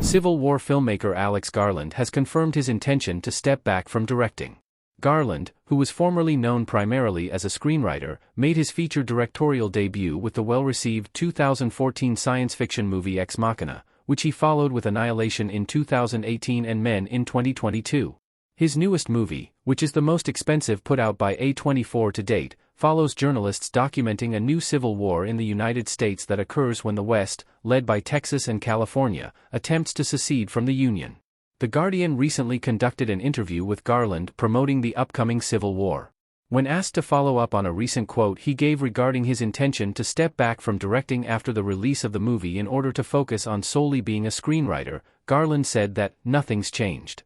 Civil War filmmaker Alex Garland has confirmed his intention to step back from directing. Garland, who was formerly known primarily as a screenwriter, made his feature directorial debut with the well-received 2014 science fiction movie Ex Machina, which he followed with Annihilation in 2018 and Men in 2022. His newest movie, which is the most expensive put out by A24 to date, follows journalists documenting a new civil war in the United States that occurs when the West, led by Texas and California, attempts to secede from the Union. The Guardian recently conducted an interview with Garland promoting the upcoming Civil War. When asked to follow up on a recent quote he gave regarding his intention to step back from directing after the release of the movie in order to focus on solely being a screenwriter, Garland said that nothing's changed.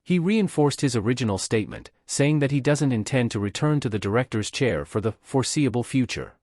He reinforced his original statement, saying that he doesn't intend to return to the director's chair for the foreseeable future.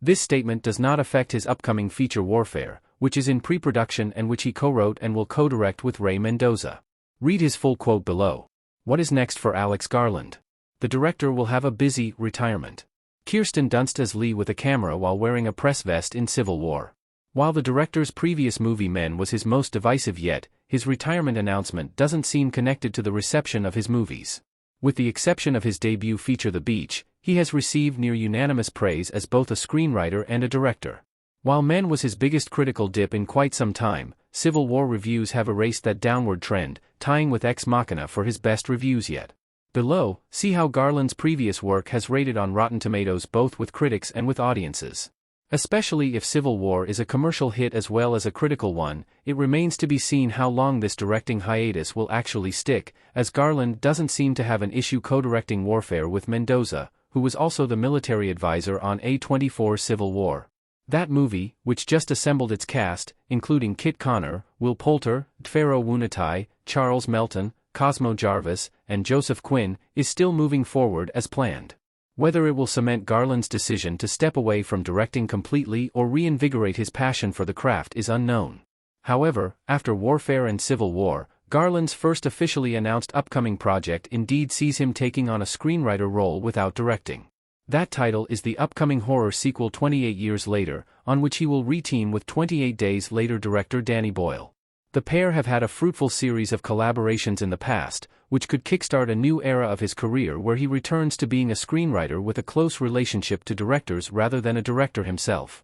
This statement does not affect his upcoming feature Warfare, which is in pre-production and which he co-wrote and will co-direct with Ray Mendoza. Read his full quote below. What is next for Alex Garland? The director will have a busy retirement. Kirsten Dunst as Lee with a camera while wearing a press vest in Civil War. While the director's previous movie Men was his most divisive yet, his retirement announcement doesn't seem connected to the reception of his movies. With the exception of his debut feature The Beach, he has received near unanimous praise as both a screenwriter and a director. While Men was his biggest critical dip in quite some time, Civil War reviews have erased that downward trend, tying with Ex Machina for his best reviews yet. Below, see how Garland's previous work has rated on Rotten Tomatoes both with critics and with audiences. Especially if Civil War is a commercial hit as well as a critical one, it remains to be seen how long this directing hiatus will actually stick, as Garland doesn't seem to have an issue co-directing Warfare with Mendoza, who was also the military advisor on A24 Civil War. That movie, which just assembled its cast, including Kit Connor, Will Poulter, Tfero Wunatai, Charles Melton, Cosmo Jarvis, and Joseph Quinn, is still moving forward as planned. Whether it will cement Garland's decision to step away from directing completely or reinvigorate his passion for the craft is unknown. However, after Warfare and Civil War, Garland's first officially announced upcoming project indeed sees him taking on a screenwriter role without directing. That title is the upcoming horror sequel 28 Years Later, on which he will reteam with 28 Days Later director Danny Boyle. The pair have had a fruitful series of collaborations in the past, which could kickstart a new era of his career where he returns to being a screenwriter with a close relationship to directors rather than a director himself.